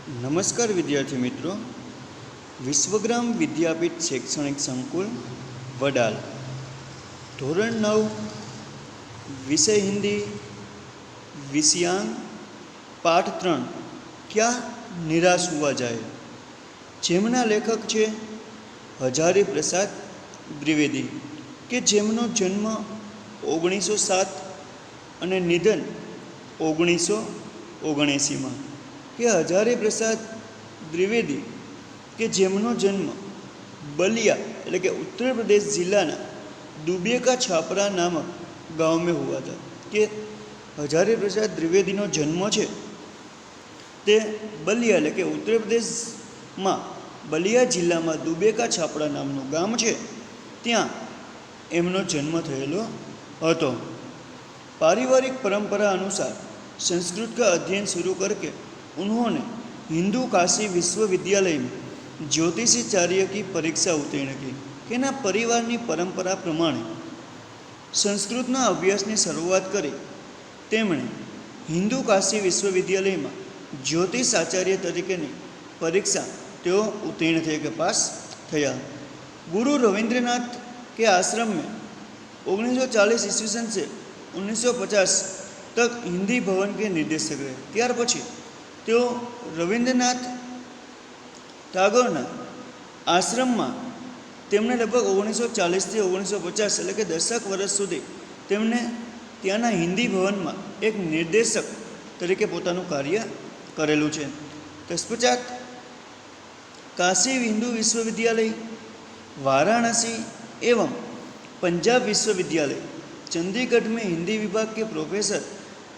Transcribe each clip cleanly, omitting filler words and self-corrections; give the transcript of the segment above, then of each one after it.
નમસ્કાર વિદ્યાર્થી મિત્રો, વિશ્વગ્રામ વિદ્યાપીઠ શૈક્ષણિક સંકુલ વડાલ, ધોરણ 9, વિષય હિન્દી, વિષયાંક પાઠ 3, ક્યાં નિરાશ હુઆ જાય, જેમના લેખક છે હજારી પ્રસાદ દ્વિવેદી, કે જેમનો જન્મ 1907 અને નિધન 1979માં। કે હજારી પ્રસાદ દ્વિવેદી કે જેમનો જન્મ બલિયા એટલે કે ઉત્તર પ્રદેશ જિલ્લાના દુબેકા છાપરા નામક ગાँव में हुआ था। કે હજારી પ્રસાદ દ્વિવેદીનો જન્મ છે તે બલિયા એટલે કે ઉત્તર પ્રદેશમાં બલિયા જિલ્લામાં દુબેકા છાપરા નામનું ગામ છે, ત્યાં એમનો જન્મ થયેલો હતો। पारिवारिक परंपरा अनुसार संस्कृत का अध्ययन शुरू करके उन्होंने हिंदू काशी विश्वविद्यालय में ज्योतिषाचार्य की परीक्षा उत्तीर्ण की। केना परिवारनी परंपरा प्रमाणे संस्कृतना अभ्यासनी शरूआत करी। तेमणे हिंदू काशी विश्वविद्यालय में ज्योतिषाचार्य तरीकेनी परीक्षा तेओ उत्तीर्ण थे के पास थया। गुरु रविंद्रनाथ के आश्रम में 1940 ईस्वीसन से 1950 तक हिंदी भवन के निर्देशक रहे। त्यार पछी तेओ रविंद्रनाथ टागोरना आश्रमમાં તેમણે લગભગ 1940 થી 1950 એટલે કે 10 વર્ષ સુધી તેમણે ત્યાંના હિન્દી ભવનમાં એક નિર્દેશક તરીકે પોતાનું કાર્ય કરેલું છે। તત્પશ્ચાત काशी हिंदू विश्वविद्यालय, वाराणसी एवं पंजाब विश्वविद्यालय चंडीगढ़ में हिंदी विभाग के प्रोफेसर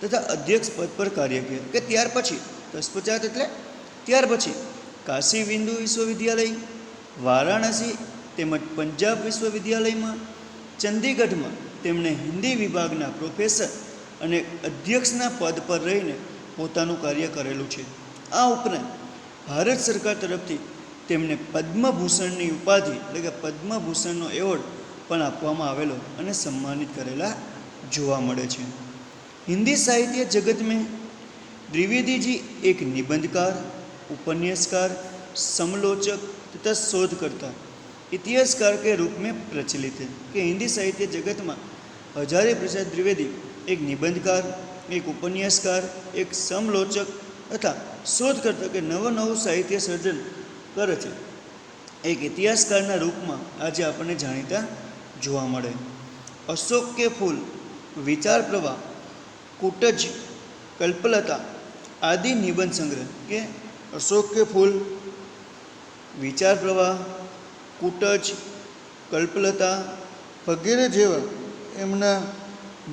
तथा अध्यक्ष पद पर कार्य किया। कि त्यार पछी तत्पश्चात एटले त्यार पछी काशी हिंदू विश्वविद्यालय, वाराणसी તેમજ पंजाब विश्वविद्यालय में चंडीगढ़ में तेमणे हिंदी विभागना प्रोफेसर અને અધ્યક્ષના પદ પર રહીને પોતાનું કાર્ય કરેલું છે। આ ઉપરાંત ભારત સરકાર તરફથી તેમને પદ્મભૂષણની ઉપાધિ એટલે કે પદ્મભૂષણનો એવોર્ડ પણ આપવામાં આવેલો અને સન્માનિત કરેલા જોવા મળે છે। हिंदी साहित्य जगत में द्विवेदी जी एक निबंधकार, उपन्यासकार, समालोचक तथा शोधकर्ता, इतिहासकार के रूप में प्रचलित है। कि हिंदी साहित्य जगत में हजारी प्रसाद द्विवेदी एक निबंधकार, एक उपन्यासकार, एक समालोचक तथा शोधकर्ता के नव साहित्य सर्जन करे छे। एक इतिहासकारना रूपમાં આજે આપણને જાણીતા જોવા મળે। अशोक के फूल, विचार प्रवाह, कूटज, कल्पलता आदि निबंध संग्रह। के अशोक के फूल, विचार प्रवाह, कूटज, कल्पलता वगैरह जेवा एमना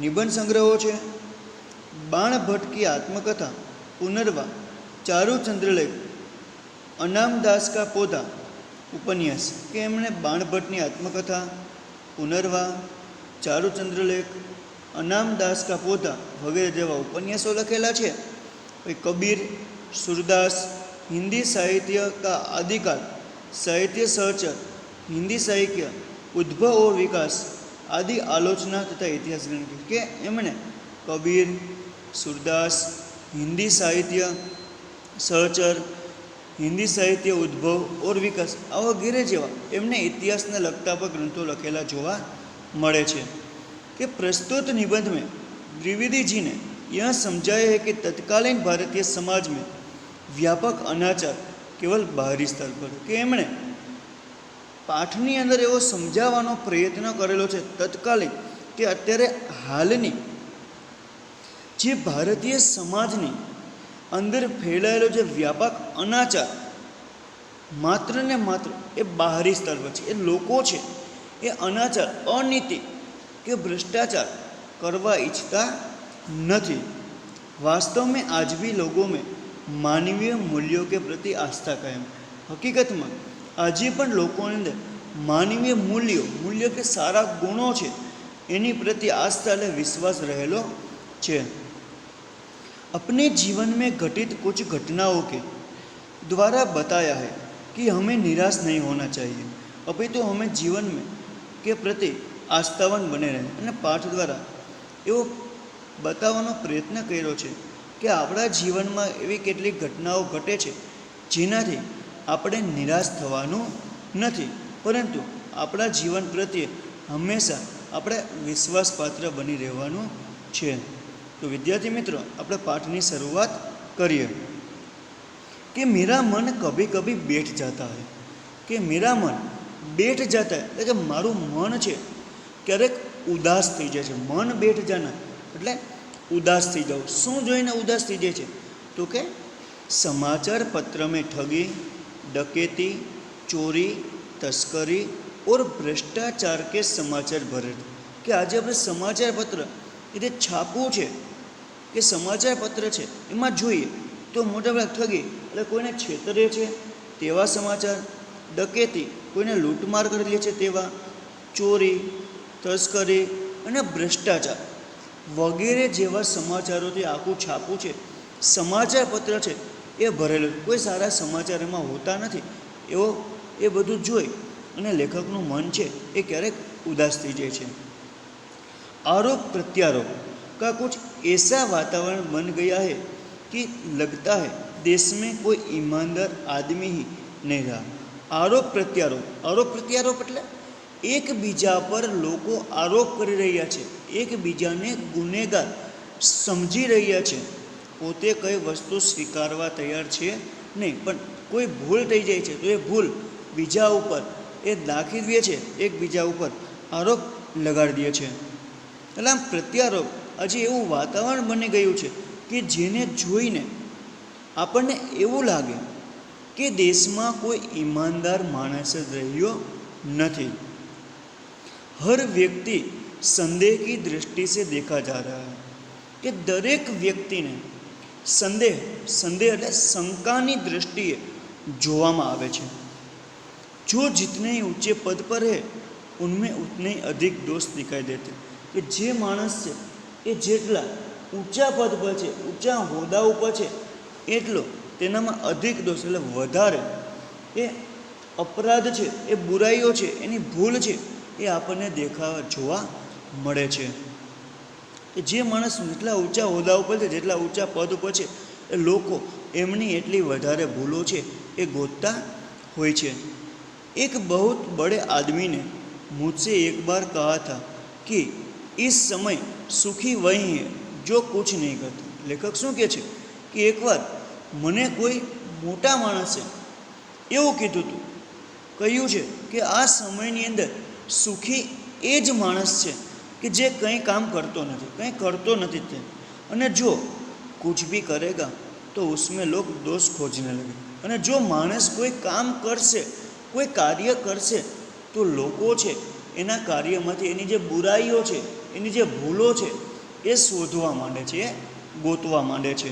निबंध संग्रहो छे। बाण भट्ट की आत्मकथा, पुनर्वा, चारुचंद्रलेख, अनामदास का पौधा उपन्यास। के एमणे बाण भट्टनी आत्मकथा, पुनर्वा, चारुचंद्रलेख, अनामदास का पौधा वगैरह जेवा उपन्यासों लखेला छे। कबीर, सूरदास, हिंदी साहित्य का आदिकाल, साहित्य सहचर, हिंदी साहित्य उद्भव और विकास आदि आलोचना तथा इतिहास ग्रंथ। के एमणे कबीर, सूरदास, हिंदी साहित्य सहचर, हिंदी साहित्य उद्भव और विकास आ वगैरह जेवा एमने इतिहासने लगता पर ग्रंथों लखेला जोवा मळे छे। कि प्रस्तुत निबंध में द्विवेदी जी ने यह समझाया है कि तत्कालीन भारतीय समाज में व्यापक अनाचार केवल बाहरी स्तर पर। कि एमणे पाठनी अंदर एवो समझावવાનો प्रयत्न करेलो छे तत्कालीन कि अत्यारे हालनी जे भारतीय समाजनी अंदर फैलायेलो जे व्यापक अनाचार मात्र ने मात्र ए बाहरी स्तर पर छे। ए लोको छे ए अनाचार, अनीति के भ्रष्टाचार करवा इच्छता नहीं। वास्तव में आज भी लोगों में मानवीय मूल्यों के प्रति आस्था कायम। हकीकत में आज पण लोगों अंदर मानवीय मूल्यों के सारा गुणों छे एनी प्रति आस्था अने विश्वास रहेलो छे। अपने जीवन में घटित कुछ घटनाओं के द्वारा बताया है कि हमें निराश नहीं होना चाहिए, अपितु हमें जीवन में के प्रति आस्थावान बने रहे। અને પાઠ દ્વારા એવો બતાવવાનો પ્રયત્ન કર્યો છે કે આપણા જીવનમાં એવી કેટલીક ઘટનાઓ ઘટે છે જેનાથી આપણે નિરાશ થવાનું નથી, પરંતુ આપણા જીવન પ્રત્યે હંમેશા આપણે વિશ્વાસપાત્ર બની રહેવાનું છે. તો વિદ્યાર્થી મિત્રો, આપણે પાઠની શરૂઆત કરીએ कि मेरा मन कभी कभी बैठ जाता है. कि मेरा मन बैठ जाता है એટલે કે મારું મન છે ક્યારેક ઉદાસ થઈ જાય છે. મન બેઠ જાના એટલે ઉદાસ થઈ જાવ. શું જોઈને ઉદાસ થઈ જાય છે? તો કે समाचार पत्र में ठगी, डकैती, चोरी, तस्करी और भ्रष्टाचार के समाचार भरे. કે આજે આપણે સમાચાર પત્ર એટલે છાપવું છે કે સમાચાર પત્ર છે એમાં જોઈએ તો મોટાભાગે ઠગી એટલે કોઈને છેતરે છે તેવા સમાચાર, ડકેતી કોઈને લૂંટમાર કરેલી છે તેવા, ચોરી, તસ્કરી અને ભ્રષ્ટાચાર વગેરે જેવા સમાચારોથી આખું છાપું છે, સમાચાર પત્ર છે એ ભરેલું. કોઈ સારા સમાચાર એમાં હોતા નથી. એ બધું જોઈ અને લેખકનું મન છે એ ક્યારેક ઉદાસ થઈ જાય છે. आरोप प्रत्यारोप का कुछ ऐसा वातावरण बन गया है कि लगता है देश में कोई ईमानदार आदमी ही नहीं रहा. आरोप प्रत्यारोप એટલે એકબીજા પર લોકો આરોપ કરી રહ્યા છે, એકબીજાને ગુનેગાર સમજી રહ્યા છે. પોતે કઈ વસ્તુ સ્વીકારવા તૈયાર છે નહીં, પણ કોઈ ભૂલ થઈ જાય છે તો એ ભૂલ બીજા ઉપર એ દાખી દે છે, એકબીજા ઉપર આરોપ લગાડી દે છે. એટલે આમ પ્રત્યારોપ આજે એવું વાતાવરણ બની ગયું છે કે જેને જોઈને આપણને એવું લાગે કે દેશમાં કોઈ ઈમાનદાર માણસ જ રહ્યો નથી. હર વ્યક્તિ સંદેહ કી દૃષ્ટિ સે દેખા જા રહા હૈ. કે દરેક વ્યક્તિને સંદેહ એટલે શંકાની દૃષ્ટિએ જોવામાં આવે છે. જો जितने ऊंचे पद पर है उनमें उतने अधिक दोष दिखाई देते. કે જે માણસ છે એ જેટલા ઊંચા પદ પર છે, ઊંચા હોદ્દા ઉપર છે, એટલો તેનામાં અધિક દોષ એટલે વધારે એ અપરાધ છે, એ બુરાઈઓ છે, એની ભૂલ છે એ આપણને જોવા મળે છે. કે જે માણસ જેટલા ઊંચા હોદ્દા ઉપર છે, જેટલા ઊંચા પદ ઉપર છે, એ લોકો એમની એટલી વધારે ભૂલો છે એ ગોતતા હોય છે. એક बहुत बड़े आदमी ने मुझसे एक बार कहा था कि इस समय सुखी वही है जो कुछ नहीं करता. લેખક શું કહે છે કે એકવાર મને કોઈ મોટા માણસે એવું કહ્યું છે કે આ સમયની અંદર સુખી એ જ માણસ છે કે જે કંઈ કામ કરતો નથી તે, અને જો कुछ भी करेगा तो उसमें लोग दोष खोजने लगे. અને જો માણસ કોઈ કામ કરશે, કોઈ કાર્ય કરશે તો લોકો છે એના કાર્યમાંથી એની જે બુરાઈઓ છે, એની જે ભૂલો છે એ શોધવા માંડે છે, એ ગોતવા માંડે છે.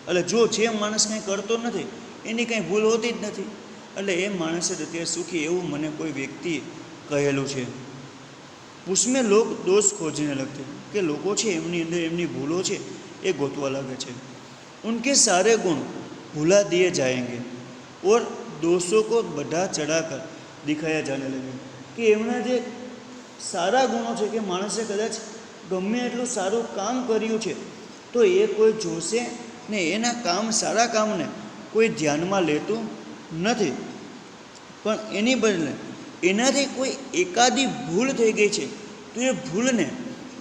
એટલે જો જે માણસ કંઈ કરતો નથી એની કંઈ ભૂલ હોતી જ નથી, એટલે એ માણસ છે તે સુખી, એવું મને કોઈ વ્યક્તિએ કહેલું છે. उसमें लोग दोष खोजने लगते. કે લોકો છે એમની અંદર એમની ભૂલો છે એ ગોતવા લાગે છે. उनके सारे गुण भुला दिए जाएंगे और दोषों को बढ़ा चढ़ाकर दिखाया जाने लगे. કે એમના જે સારા ગુણો છે કે માણસે કદાચ ગમે એટલું સારું કામ કર્યું છે તો એ કોઈ જોશે ને એના સારા કામને કોઈ ધ્યાનમાં લેતું નથી, પણ એની બદલે એનાથી કોઈ એકાદી ભૂલ થઈ ગઈ છે તો એ ભૂલને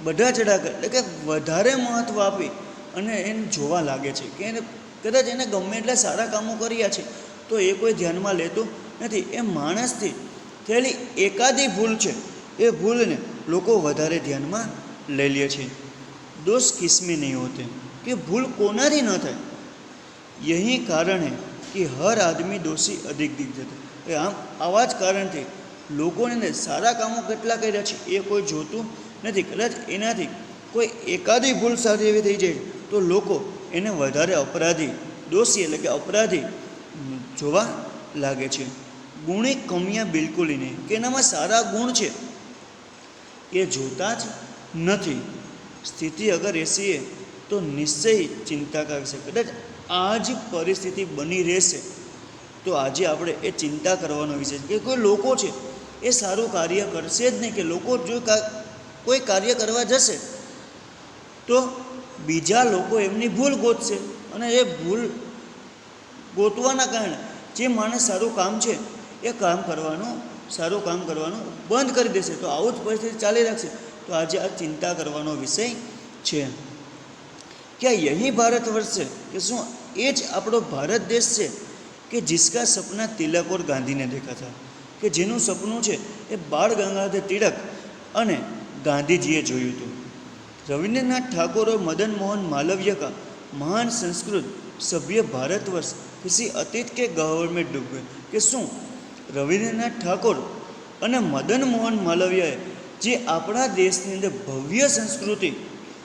બધા ચડાકર એટલે કે વધારે મહત્ત્વ આપી અને એને જોવા લાગે છે કે કદાચ એને ગમે એટલા સારા કામો કર્યા છે તો એ કોઈ ધ્યાનમાં લેતું નથી. એ માણસથી થયેલી એકાદી ભૂલ છે એ ભૂલને લોકો વધારે ધ્યાનમાં લઈ લે છે. दोष किसमें नहीं होते. कि भूल कोनाથી ન થાય. यही कारण है कि हर आदमी दोषी अधिक दिख जाता है. આમ આવા જ કારણથી લોકોને સારા કામો કેટલા કર્યા છે એ કોઈ જોતું નથી. કદાચ એનાથી કોઈ એકાદી ભૂલ સાથે એવી થઈ જાય તો લોકો એને વધારે અપરાધી, દોષી એટલે કે અપરાધી જોવા લાગે છે. ગુણી કમિયા બિલકુલ નહીં. કે એનામાં સારા ગુણ છે એ જોતા જ નથી. સ્થિતિ અગર એસી है તો નિશ્ચય ચિંતા का विषय. કદાચ આ જ પરિસ્થિતિ બની રહેશે તો આજે આપણે એ ચિંતા કરવાનો વિષય છે કે કોઈ લોકો છે એ સારું કાર્ય કરશે જ નહીં. કે લોકો જો કોઈ કાર્ય કરવા જશે તો બીજા લોકો એમની ભૂલ ગોતશે અને એ ભૂલ ગોતવાના કારણે જે માણસ સારું કામ છે એ સારું કામ કરવાનું બંધ કરી દેશે તો આવું જ પરિસ્થિતિ ચાલી રાખશે. તો આજે આ ચિંતા કરવાનો વિષય છે. क्या यही भारतवर्ष है कि શું એ જ આપણો ભારત દેશ છે કે जिसका सपना तिलक और गांधी ने देखा था, કે જેનું સપનું છે એ બાળ ગંગાધર તિલક અને ગાંધીજીએ જોયું હતું. रविन्द्रनाथ ठाकुर और मदन मोहन मालवीय का महान संस्कृत सभ्य भारतवर्ष किसी अतीत के गह्वर में डूब गए. કે શું રવિન્દ્રનાથ ઠાકોર અને મદન મોહન માલવીયાએ જે આપણા દેશની અંદર ભવ્ય સંસ્કૃતિ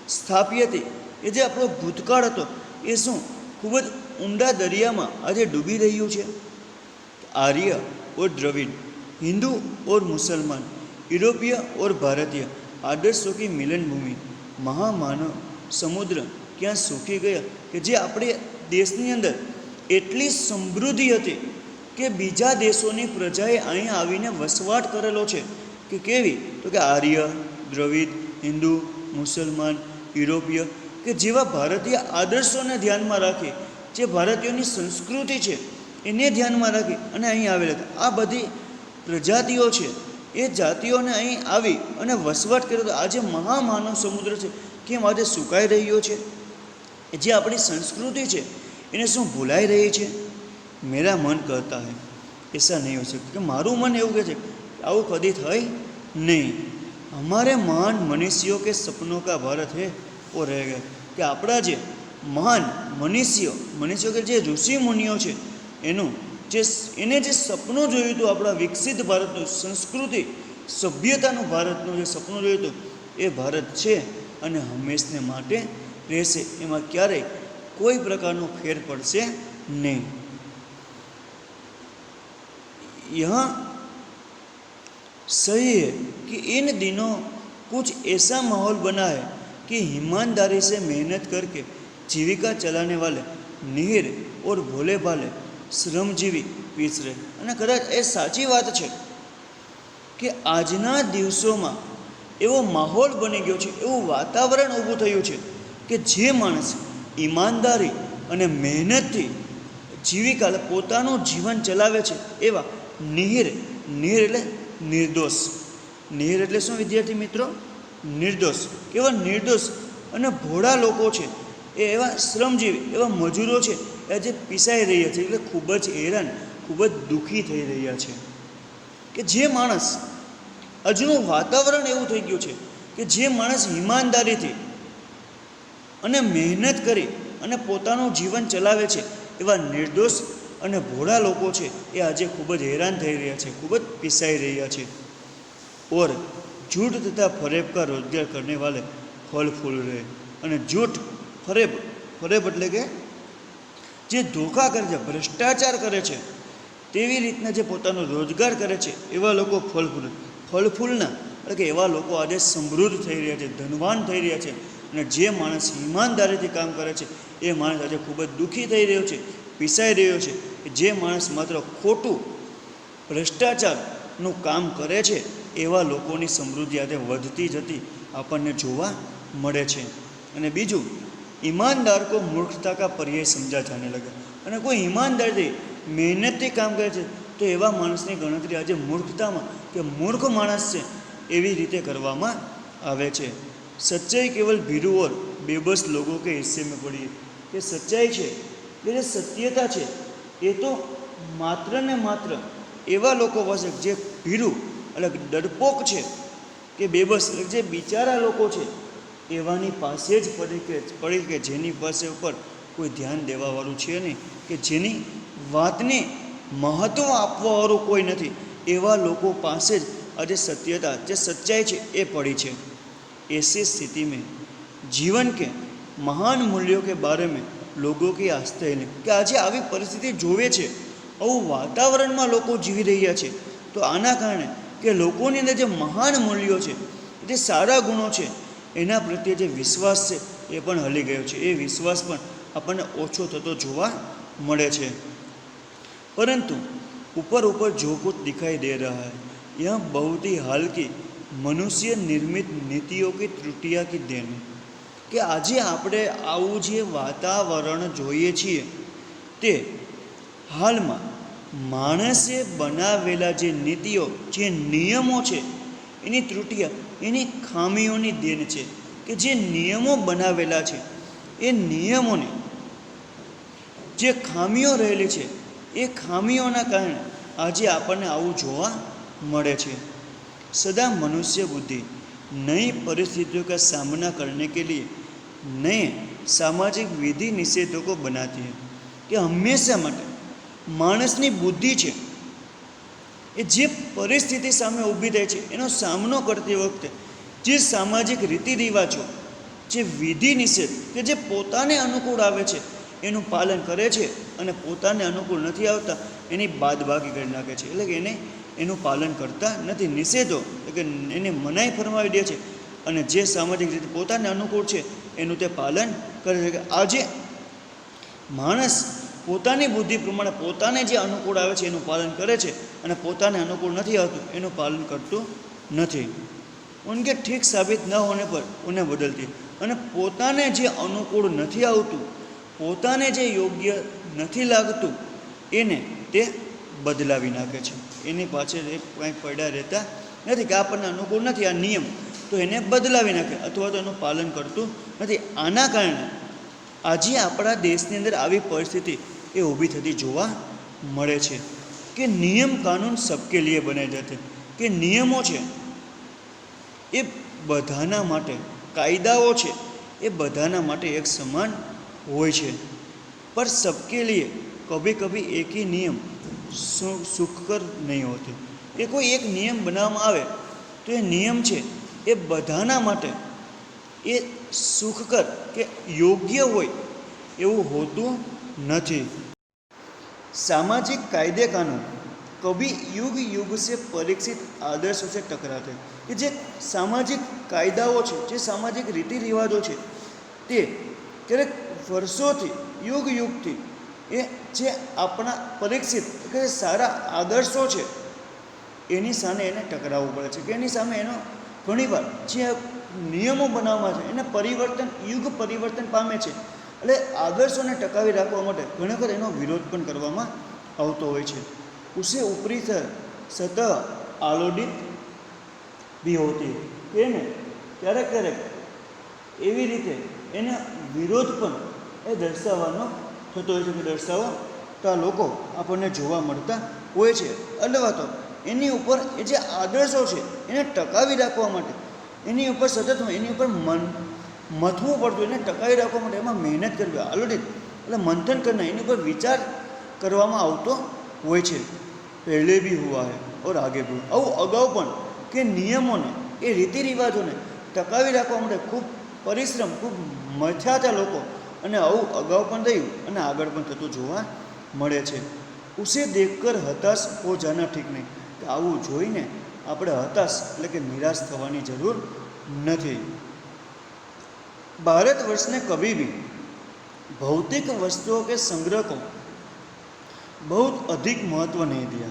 સ્થાપી હતી, એ જે આપણો ભૂતકાળ હતો, એ શું ખૂબ જ ઊંડા દરિયામાં આજે ડૂબી રહ્યું છે. आर्य और द्रविड़, हिंदू और मुसलमान, यूरोपीय और भारतीय आदर्शों की मिलन भूमि महामानव समुद्र क्या सूखी गया. કે જે આપણે દેશની અંદર એટલી સમૃદ્ધિ હતી કે બીજા દેશોની પ્રજાએ અહીં આવીને વસવાટ કરેલો છે. કે કેવી? તો કે આર્ય, દ્રવિડ, હિન્દુ, મુસલમાન, યુરોપીય, કે જેવા ભારતીય આદર્શોને ધ્યાનમાં રાખી, જે ભારતીયોની સંસ્કૃતિ છે એને ધ્યાનમાં રાખી અને અહીં આવેલા હતા. આ બધી પ્રજાતિઓ છે એ જાતિઓને અહીં આવી અને વસવાટ કર્યો હતો. આજે મહામાનવ સમુદ્ર છે કેમ આજે સુકાઈ રહ્યો છે? જે આપણી સંસ્કૃતિ છે એને શું ભૂલાઈ રહી છે? મેરા મન કહેતા હૈ એસા નહીં હો सकता, કે મારું મન એવું કહે છે આવું કદી થાય નહીં. हमारे महान मनुष्यों के सपनों का भारत है वो रह गया. કે આપણા જે મહાન મનુષ્યો કે જે ઋષિ મુનિઓ છે એને જે સપનું જોયું હતું આપણા વિકસિત ભારતનું, સંસ્કૃતિ સભ્યતાનું ભારતનું જે સપનું જોયું હતું એ ભારત છે અને હંમેશને માટે રહેશે. એમાં ક્યારેય કોઈ પ્રકારનો ફેર પડશે નહીં. यहाँ सही है कि इन दिनों कुछ ऐसा माहौल बना है कि ईमानदारी से मेहनत करके जीविका चलाने वाले निहिर और भोले भाले श्रमजीवी पीछ रहे. અને કદાચ એ સાચી વાત છે કે આજના દિવસોમાં એવો માહોલ બની ગયો છે, એવું વાતાવરણ ઊભું થયું છે કે જે માણસ ઈમાનદારી અને મહેનતથી જીવિકા પોતાનું જીવન ચલાવે છે એવા નિહિર એટલે નિર્દોષ. નિહિર એટલે શું વિદ્યાર્થી મિત્રો? નિર્દોષ. કેવા નિર્દોષ અને ભોળા લોકો છે એ એવા શ્રમજીવી, એવા મજૂરો છે એ જે પીસાઈ રહ્યા છે, એટલે ખૂબ જ હેરાન, ખૂબ જ દુઃખી થઈ રહ્યા છે. કે જે માણસ આજનું વાતાવરણ એવું થઈ ગયું છે કે જે માણસ ઈમાનદારીથી અને મહેનત કરી અને પોતાનું જીવન ચલાવે છે એવા નિર્દોષ અને ભોળા લોકો છે એ આજે ખૂબ જ હેરાન થઈ રહ્યા છે, ખૂબ જ પીસાઈ રહ્યા છે. और झूठ तथा फरेब का रोजगार करने वाले फल फूल रहे. અને જૂઠ ફરેબ એટલે કે જે ધોખા કરે છે, ભ્રષ્ટાચાર કરે છે, તેવી રીતના જે પોતાનો રોજગાર કરે છે એવા લોકો ફળ ફૂલના એટલે કે એવા લોકો આજે સમૃદ્ધ થઈ રહ્યા છે, ધનવાન થઈ રહ્યા છે. અને જે માણસ ઈમાનદારીથી કામ કરે છે એ માણસ આજે ખૂબ જ દુઃખી થઈ રહ્યો છે, પીસાઈ રહ્યો છે. જે માણસ માત્ર ખોટું ભ્રષ્ટાચારનું કામ કરે છે એવા લોકોની સમૃદ્ધિ આજે વધતી જતી આપણને જોવા મળે છે. અને બીજું, ईमानदार को मूर्खता का पर्याय समझा जाने लगा. અને કોઈ ઈમાનદારથી મહેનતથી કામ કરે છે તો એવા માણસની ગણતરી આજે મૂર્ખતામાં કે મૂર્ખ માણસ છે એવી રીતે કરવામાં આવે છે. સચ્ચાઈ કેવલ ભીરુ ઓર બેબસ લોકો કે હિસ્સે में पड़ी है. કે સચ્ચાઈ છે કે જે સત્યતા છે એ તો માત્ર ને માત્ર એવા લોકો પાસે જે ભીરુ એટલે ડરપોક છે કે બેબસ એટલે જે બિચારા લોકો છે એવાની પાસે જ પડી કે જેની પાસે ઉપર કોઈ ધ્યાન દેવાવાળું છે નહીં, કે જેની વાતને મહત્ત્વ આપવાવાળું કોઈ નથી, એવા લોકો પાસે જ આજે સત્યતા જે સચ્ચાઈ છે એ પડી છે. ऐसी स्थिति में जीवन के महान मूल्यों के बारे में लोगों की आस्था नहीं. કે આજે આવી પરિસ્થિતિ જોવે છે, આવું વાતાવરણમાં લોકો જીવી રહ્યા છે, તો આના કારણે કે લોકોની અંદર જે મહાન મૂલ્યો છે, જે સારા ગુણો છે એના પ્રત્યે જે વિશ્વાસ છે એ પણ હલી ગયો છે. એ વિશ્વાસ પણ આપણને ઓછો થતો જોવા મળે છે. પરંતુ ऊपर जो कुछ दिखाई दे रहा है यह बहुत ही हाल की मनुष्य निर्मित नीतियों की त्रुटियाँ की देन. કે આજે આપણે આવું જે વાતાવરણ જોઈએ છીએ તે હાલમાં માણસે બનાવેલા જે નીતિઓ, જે નિયમો છે, એની ત્રુટિઓ, એની ખામીઓની દેન છે. કે જે નિયમો બનાવેલા છે, એ નિયમોને જે ખામીઓ રહેલી છે, એ ખામીઓના કારણે આજે આપણને આવું જોવા મળે છે. सदा मनुष्य बुद्धि नई परिस्थितियों का सामना करने के लिए नए सामाजिक विधि निषेधों को बनाती है. कि हमेशा માટે માણસની બુદ્ધિ છે એ જે પરિસ્થિતિ સામે ઊભી થાય છે એનો સામનો કરતી વખતે જે સામાજિક રીતિ રિવાજો, જે વિધિ નિષેધ કે જે પોતાને અનુકૂળ આવે છે એનું પાલન કરે છે, અને પોતાને અનુકૂળ નથી આવતા એની બાદબાકી કરી નાખે છે. એટલે કે એનું પાલન કરતા નથી. નિષેધો એટલે કે એને મનાઈ ફરમાવી દે છે, અને જે સામાજિક રીતે પોતાને અનુકૂળ છે એનું તે પાલન કરે છે. કે આજે માણસ પોતાની બુદ્ધિ પ્રમાણે પોતાને જે અનુકૂળ આવે છે એનું પાલન કરે છે, અને પોતાને અનુકૂળ નથી આવતું એનું પાલન કરતું નથી. ઉનકે ઠીક સાબિત ન હોने पर उन्हें बदलती. અને પોતાને જે અનુકૂળ નથી આવતું, પોતાને જે યોગ્ય નથી લાગતું એને તે બદલાવી નાખે છે. એની પાછળ એ કંઈ પડ્યા રહેતા નથી કે આપણને અનુકૂળ નથી આ નિયમ, તો એને બદલાવી નાખે અથવા તો એનું પાલન કરતું નથી. આના કારણે આજે આપણા દેશની અંદર આવી પરિસ્થિતિ એ ઊભી થતી જોવા મળે છે કે નિયમ કાનૂન સબકે લીએ બનાએ જાતે. કે નિયમો છે એ બધાના માટે, કાયદાઓ છે એ બધાના માટે એક સમાન હોય છે, પર સબકે લીએ કભી કભી એક ही નિયમ સુખકર નહીં હોતી. કે કોઈ એક નિયમ બનાવવામાં આવે તો એ નિયમ છે એ બધાના માટે એ સુખકર કે યોગ્ય હોય એવું હોતું નથી. सामाजिक कायदे कानून कभी युग युग से परीक्षित आदर्शों से टकराते. कि जे सामाजिक कायदाओं છે, જે સામાજિક રીતિ રિવાજો છે, તે ક્યારેક વર્ષોથી યુગ યુગથી એ જે આપણા પરીક્ષિત કે સારા આદર્શો છે એની સામે એને ટકરાવવું પડે છે. કે એની સામે એનો ઘણીવાર જે નિયમો બનાવવામાં છે એને પરિવર્તન, યુગ પરિવર્તન પામે છે. એટલે આદર્શોને ટકાવી રાખવા માટે ઘણી વખત એનો વિરોધ પણ કરવામાં આવતો હોય છે. ઉસે ઉપરી સતહ આલોડિત ભી હોતી. કે એને ક્યારેક ક્યારેક એવી રીતે એને વિરોધ પણ એ દર્શાવવાનો થતો હોય છે, કે દર્શાવતા લોકો આપણને જોવા મળતા હોય છે. અથવા તો એની ઉપર એ જે આદર્શો છે એને ટકાવી રાખવા માટે એની ઉપર સતત એની ઉપર મથવું પડતું, એને ટકાવી રાખવા માટે એમાં મહેનત કરવી, આલોડિત એટલે મંથન કરના, એની ઉપર વિચાર કરવામાં આવતો હોય છે. પહેલે બી હુઆ હૈ ઓર આગે ભી. આવું અગાઉ પણ કે નિયમોને, એ રીતિ રિવાજોને ટકાવી રાખવા માટે ખૂબ પરિશ્રમ, ખૂબ મથ્યા હતા લોકો, અને આવું અગાઉ પણ થયું અને આગળ પણ થતું જોવા મળે છે. ઉસે દેખકર હતાશ હો જાના ઠીક નહીં. કે આવું જોઈને આપણે હતાશ એટલે કે નિરાશ થવાની જરૂર નથી. भारतवर्ष ने कभी भी भौतिक वस्तुओं के संग्रह को बहुत अधिक महत्व नहीं दिया.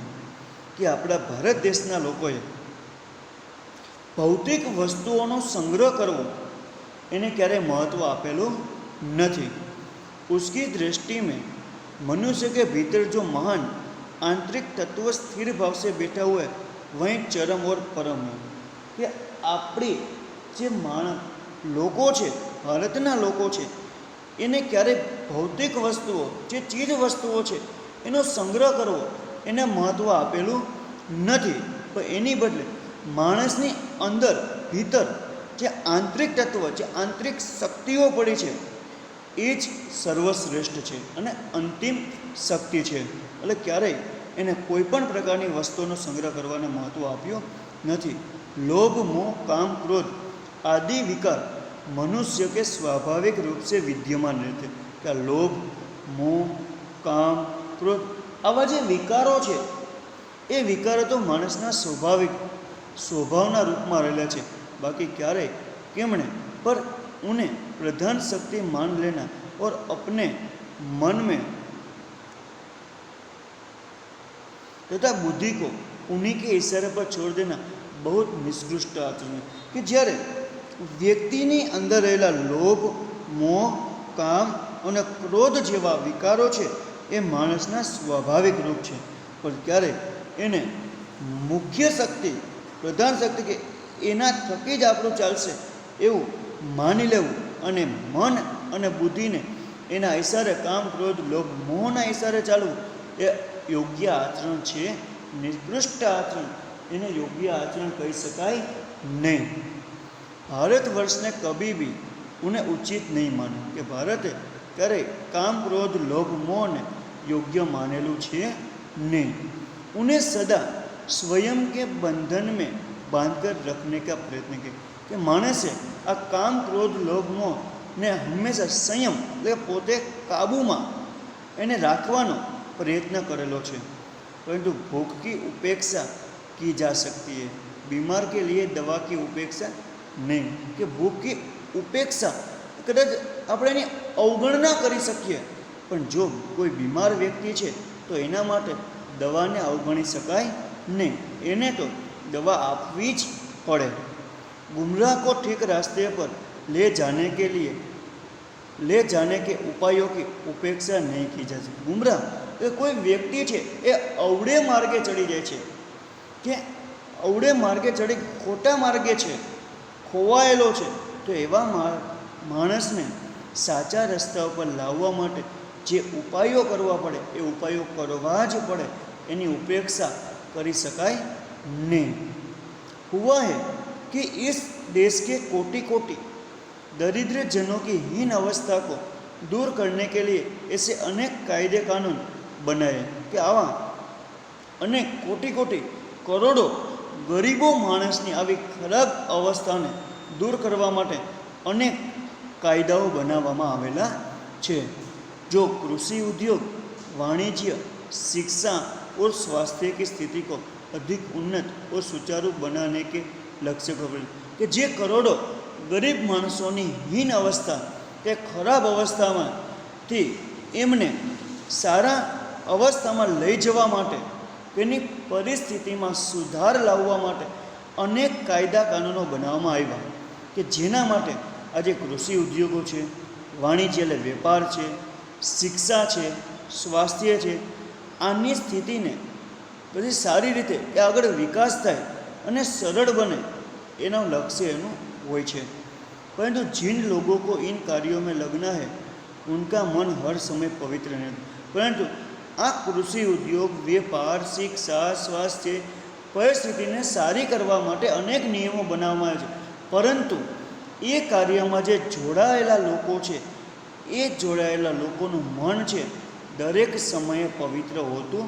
कि આપણા ભારત દેશના લોકોએ ભૌતિક વસ્તુઓનો સંગ્રહ કરવો એને ક્યારેય મહત્વ આપેલું નથી. उसकी दृष्टि में मनुष्य के भीतर जो महान आंतरिक तत्व स्थिर भाव से बैठा हुआ है वहीं चरम और परम है. कि આપણી જે લોકો છે, ભારતના લોકો છે, એને ક્યારેય ભૌતિક વસ્તુઓ, જે ચીજ વસ્તુઓ છે એનો સંગ્રહ કરવો એને મહત્ત્વ આપેલું નથી. પણ એની બદલે માણસની અંદર ભીતર જે આંતરિક તત્વ, જે આંતરિક શક્તિઓ પડી છે એ જ સર્વશ્રેષ્ઠ છે અને અંતિમ શક્તિ છે. એટલે ક્યારેય એને કોઈ પણ પ્રકારની વસ્તુનો સંગ્રહ કરવાને મહત્ત્વ આપ્યું નથી. लोभ मोह काम क्रोध आदि विकार मनुष्य के स्वाभाविक रूप से विद्यमान रहते. क्या लोभ मोह काम क्रोध આવા જે વિકારો છે એ વિકારો તો માણસના સ્વાભાવિક સ્વભાવના રૂપમાં રહેલા છે. બાકી ક્યારેય કેમણે પર ઉन्हें प्रधान शक्ति मान लेना और अपने मन में तथा बुद्धि को उन्हीं के इशारे पर छोड़ देना बहुत निष्कृष्ट आचरण. कि જ્યારે વ્યક્તિની અંદર રહેલા લોભ મોહ કામ અને ક્રોધ જેવા વિકારો છે એ માણસના સ્વાભાવિક રૂપ છે, પણ ક્યારે એને મુખ્ય શક્તિ, પ્રધાન શક્તિ કે એના થકી જ આપણું ચાલશે એવું માની લેવું અને મન અને બુદ્ધિને એના ઈશારે કામ, ક્રોધ, લોભ, મોહના ઈશારે ચાલવું એ યોગ્ય આચરણ છે, નિકૃષ્ટ આચરણ. એને યોગ્ય આચરણ કહી શકાય નહીં. ભારત વર્ષને કભી ભી ઉन्हें ઉચિત નહીં માનું કે ભારતે ક્યારે કામ, ક્રોધ, લોભ, મોહને યોગ્ય માનેલું છે नहीं. उन्हें सदा स्वयं के बंधन में बांधकर रखने का प्रयत्न किया कि माणसे आ काम, क्रोध, लोभ, मोह ने हमेशा संयम એટલે પોતે કાબૂમાં એને રાખવાનો પ્રયત્ન કરેલો છે. परंतु भूख की उपेक्षा की जा सकती है, बीमार के लिए दवा की उपेक्षा नहीं. कि भूख की उपेक्षा कदाच આપણે એની અવગણના કરી શકીએ, પણ જો કોઈ બીમાર વ્યક્તિ છે તો એના માટે દવાને અવગણી શકાય નહીં. એને તો દવા આપવી જ પડે. गुमराह को ठीक रास्ते पर ले जाने के उपायों की उपेक्षा नहीं की जा सकती. गुमराह એ કોઈ વ્યક્તિ છે એ અવળે માર્ગે ચડી જાય છે કે અવળે માર્ગે ચડી ખોટા માર્ગે છે, ખોવાયેલો છે, તો એવા માણસને સાચા રસ્તા ઉપર લાવવા માટે જે ઉપાયો કરવા પડે એ ઉપાયો કરવા જ પડે. એની ઉપેક્ષા કરી શકાય નહીં. हुआ है कि इस देश के कोटि कोटि दरिद्र जनों की हीन अवस्था को दूर करने के लिए ऐसे अनेक कायदे कानून बनाए कि आवा अनेक कोटि कोटि करोड़ों गरीबों माणसनी આવી ખરાબ અવસ્થાને દૂર કરવા માટે અનેક કાયદાઓ બનાવવામાં આવેલા છે. जो कृषि उद्योग, वाणिज्य, शिक्षा और स्वास्थ्य की स्थिति को अधिक उन्नत और सुचारू बनाने के लक्ष्य को कि जे करोड़ों गरीब माणसोनी हीन अवस्था के खराब अवस्थामांथी एमने सारा अवस्थामां लई जवा माटे, तेनी परिस्थितिमां सुधार लाववा माटे अनेक कायदा कानूनो बनाववामां आव्या कि जेना माटे आजे कृषि उद्योगों छे, वाणिज्य એટલે વેપાર છે, શિક્ષા છે, સ્વાસ્થ્ય છે, આની સ્થિતિને પછી સારી રીતે એ આગળ વિકાસ થાય અને સરળ બને એનું લક્ષ્ય એનું હોય છે. પરંતુ जिन लोगों को इन कार्यों में लगना है उनका मन हर समय पवित्र नहीं. परंतु આ કૃષિ ઉદ્યોગ, વેપાર, શિક્ષા, સ્વાસ્થ્ય પરિસ્થિતિને સારી કરવા માટે અનેક નિયમો બનાવવામાં આવે છે, પરંતુ એ કાર્યમાં જે જોડાયેલા લોકો છે એ જોડાયેલા લોકોનું મન છે દરેક સમયે પવિત્ર હોતું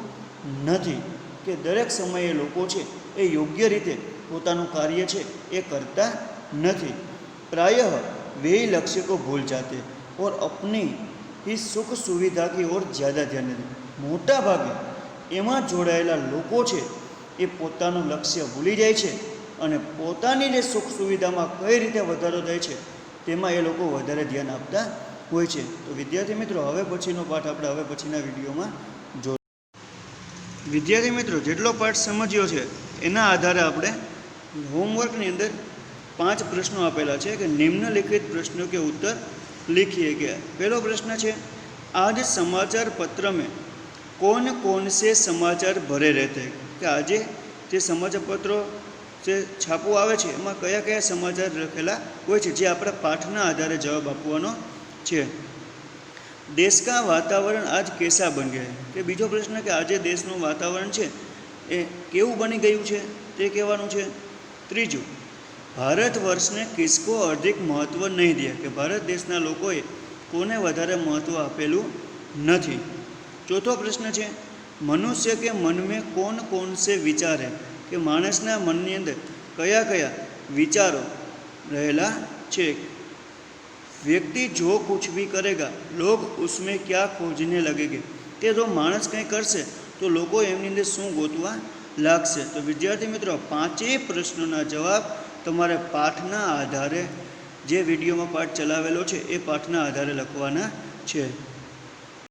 નથી. કે દરેક સમયે લોકો છે એ યોગ્ય રીતે પોતાનું કાર્ય છે એ કરતા નથી. प्रायः वे लक्ष्य को भूल जाते और अपनी ही सुख सुविधा की ओर ज़्यादा ध्यान देते. मोटा भागे एमां जोड़ाયેલા લોકો છે એ પોતાનું લક્ષ્ય ભૂલી જાય છે અને પોતાની જે સુખ સુવિધામાં કઈ રીતે વધારો થાય છે તેમાં એ લોકો વધારે ધ્યાન આપતા હોય છે. તો વિદ્યાર્થી મિત્રો, હવે પછીનો પાઠ આપણે હવે પછીના વિડીયોમાં જો. વિદ્યાર્થી મિત્રો, જેટલો પાઠ સમજ્યો છે એના આધારે આપણે હોમવર્કની અંદર 5 પ્રશ્નો આપેલા છે કે નિમ્નલિખિત પ્રશ્નો के उत्तर लिखिए. गया पहलो प्रश्न है, आज समाचार पत्र में कौन कौन से समाचार भरे रहते हैं. कि आज जे समाचार पत्रों જે છાપવું આવે છે એમાં કયા કયા સમાચાર લખેલા હોય છે જે આપણા પાઠના આધારે જવાબ આપવાનો છે. देश का वातावरण आज कैसा बन गया है. કે બીજો પ્રશ્ન કે આજે દેશનું વાતાવરણ છે એ કેવું બની ગયું છે તે કહેવાનું છે. ત્રીજું, ભારત વર્ષને કિસકો અધિક મહત્વ નહીં દિયા. કે ભારત દેશના લોકોએ કોને વધારે મહત્વ આપેલું નથી. ચોથો પ્રશ્ન છે, મનુષ્ય કે મન में कौन कौन से विचार है. કે માણસના મનની અંદર કયા કયા વિચારો રહેલા છે. व्यक्ति जो कुछ भी करेगा लोग उसमें क्या खोजने लगेंगे. કે જો માણસ કંઈ કરશે તો લોકો એમની અંદર શું ગોતવા લાગશે. તો વિદ્યાર્થી મિત્રો, 5 પ્રશ્નોના જવાબ તમારે પાઠના આધારે જે વિડીયોમાં પાઠ ચલાવેલો છે એ પાઠના આધારે લખવાના છે.